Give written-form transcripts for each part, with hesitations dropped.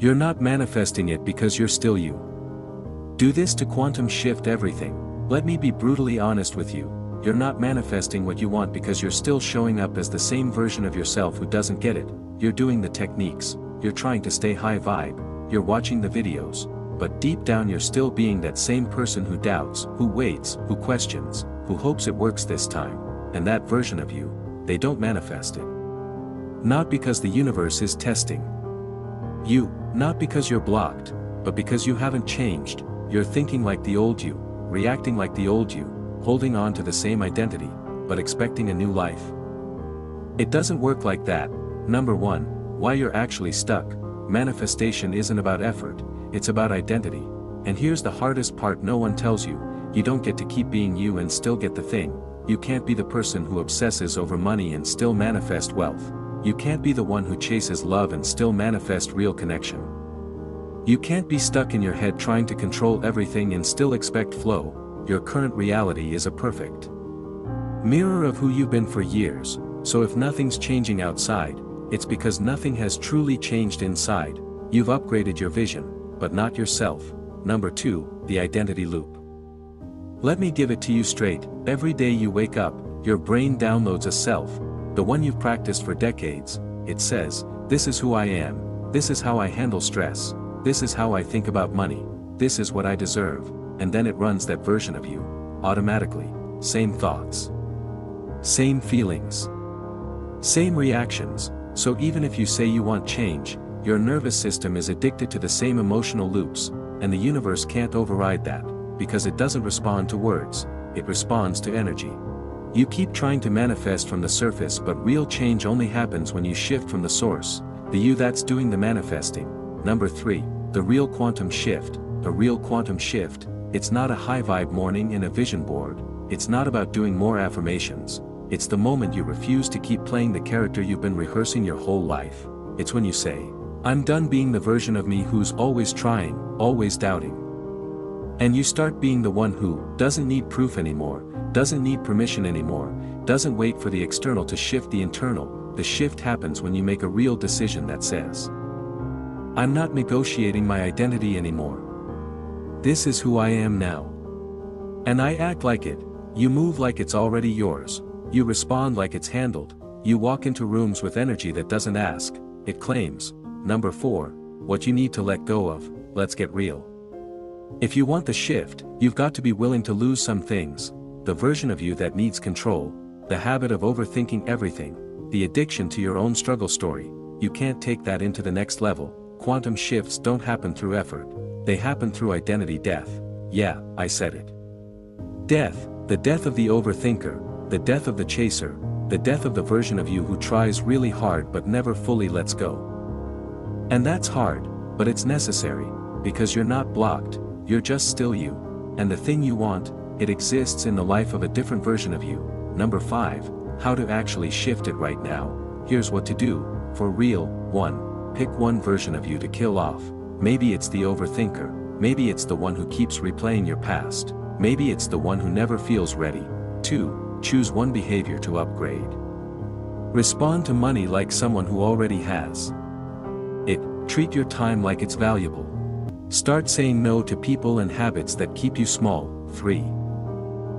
You're not manifesting it because you're still you. Do this to quantum shift everything. Let me be brutally honest with you. You're not manifesting what you want because you're still showing up as the same version of yourself who doesn't get it. You're doing the techniques, you're trying to stay high vibe, you're watching the videos, but deep down you're still being that same person who doubts, who waits, who questions, who hopes it works this time, and that version of you, they don't manifest it. Not because the universe is testing you, not because you're blocked, but because you haven't changed. You're thinking like the old you, reacting like the old you, holding on to the same identity, but expecting a new life. It doesn't work like that. Number 1, why you're actually stuck. Manifestation isn't about effort, it's about identity. And here's the hardest part no one tells you: you don't get to keep being you and still get the thing. You can't be the person who obsesses over money and still manifest wealth. You can't be the one who chases love and still manifest real connection. You can't be stuck in your head trying to control everything and still expect flow. Your current reality is a perfect mirror of who you've been for years, so if nothing's changing outside, it's because nothing has truly changed inside. You've upgraded your vision, but not yourself. Number 2, the identity loop. Let me give it to you straight. Every day you wake up, your brain downloads a self, the one you've practiced for decades. It says, this is who I am, this is how I handle stress, this is how I think about money, this is what I deserve, and then it runs that version of you, automatically. Same thoughts, same feelings, same reactions. So even if you say you want change, your nervous system is addicted to the same emotional loops, and the universe can't override that, because it doesn't respond to words, it responds to energy. You keep trying to manifest from the surface, but real change only happens when you shift from the source, the you that's doing the manifesting. Number 3, the real quantum shift. A real quantum shift, it's not a high vibe morning in a vision board, it's not about doing more affirmations, it's the moment you refuse to keep playing the character you've been rehearsing your whole life. It's when you say, I'm done being the version of me who's always trying, always doubting. And you start being the one who doesn't need proof anymore, doesn't need permission anymore, doesn't wait for the external to shift the internal. The shift happens when you make a real decision that says, I'm not negotiating my identity anymore. This is who I am now. And I act like it. You move like it's already yours. You respond like it's handled. You walk into rooms with energy that doesn't ask, it claims. Number 4, what you need to let go of. Let's get real. If you want the shift, you've got to be willing to lose some things. The version of you that needs control, the habit of overthinking everything, the addiction to your own struggle story. You can't take that into the next level. Quantum shifts don't happen through effort, they happen through identity death. Yeah, I said it. Death, the death of the overthinker, the death of the chaser, the death of the version of you who tries really hard but never fully lets go. And that's hard, but it's necessary, because you're not blocked, you're just still you. And the thing you want, it exists in the life of a different version of you. Number 5, how to actually shift it right now. Here's what to do, for real. 1. Pick one version of you to kill off. Maybe it's the overthinker, maybe it's the one who keeps replaying your past, maybe it's the one who never feels ready. 2. Choose one behavior to upgrade. Respond to money like someone who already has it. Treat your time like it's valuable. Start saying no to people and habits that keep you small. 3.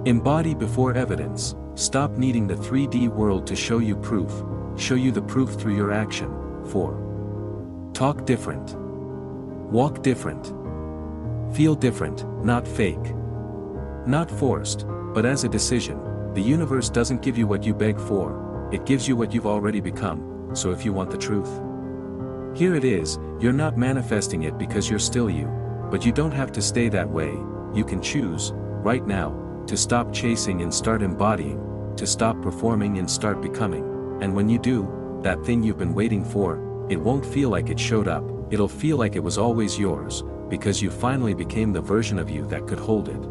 Embody before evidence. Stop needing the 3D world to show you proof. Show you the proof through your action. 4. Talk different. Walk different. Feel different, not fake. Not forced, but as a decision. The universe doesn't give you what you beg for, it gives you what you've already become. So if you want the truth, here it is. You're not manifesting it because you're still you, but you don't have to stay that way. You can choose, right now, to stop chasing and start embodying, to stop performing and start becoming. And when you do, that thing you've been waiting for, it won't feel like it showed up, it'll feel like it was always yours, because you finally became the version of you that could hold it.